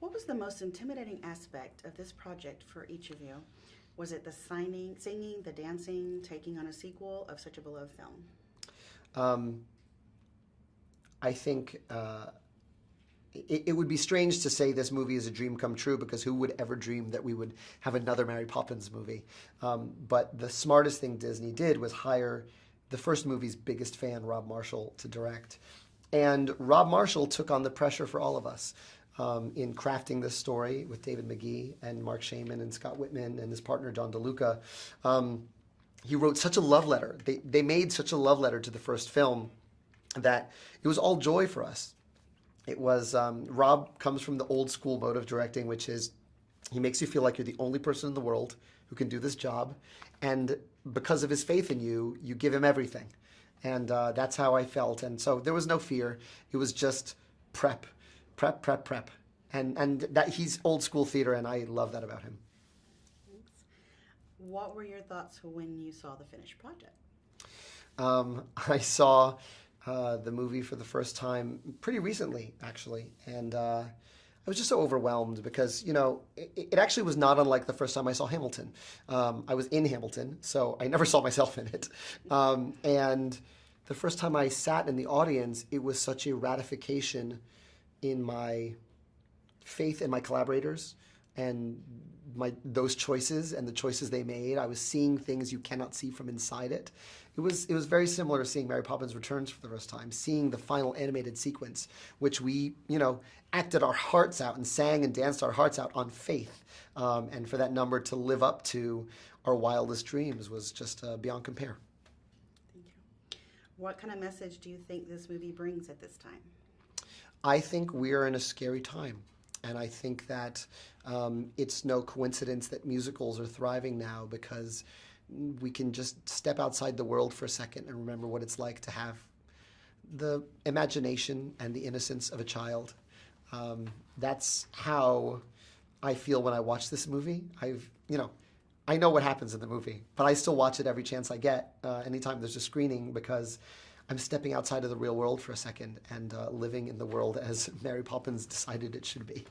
What was the most intimidating aspect of this project for each of you? Was it the singing, the dancing, taking on a sequel of such a beloved film? I think it would be strange to say this movie is a dream come true, because who would ever dream that we would have another Mary Poppins movie? But the smartest thing Disney did was hire the first movie's biggest fan, Rob Marshall, to direct. And Rob Marshall took on the pressure for all of us in crafting this story with David Magee and Marc Shaiman and Scott Wittman and his partner Don DeLuca. He wrote such a love letter. They made such a love letter to the first film that it was all joy for us. It was, Rob comes from the old school mode of directing, which is he makes you feel like you're the only person in the world who can do this job. And because of his faith in you, you give him everything. And that's how I felt. And so there was no fear. It was just prep. And that he's old school theater, and I love that about him. Thanks. What were your thoughts when you saw the finished project? I saw the movie for the first time pretty recently, actually. And I was just so overwhelmed because, you know, it actually was not unlike the first time I saw Hamilton. I was in Hamilton, so I never saw myself in it. And the first time I sat in the audience, it was such a ratification in my faith in my collaborators and those choices and the choices they made. I was seeing things you cannot see from inside it. It was very similar to seeing Mary Poppins Returns for the first time, seeing the final animated sequence, which we, you know, acted our hearts out and sang and danced our hearts out on faith. And for that number to live up to our wildest dreams was just beyond compare. Thank you. What kind of message do you think this movie brings at this time? I think we're in a scary time. And I think that it's no coincidence that musicals are thriving now, because we can just step outside the world for a second and remember what it's like to have the imagination and the innocence of a child. That's how I feel when I watch this movie. I know what happens in the movie, but I still watch it every chance I get, anytime there's a screening, because I'm stepping outside of the real world for a second and living in the world as Mary Poppins decided it should be.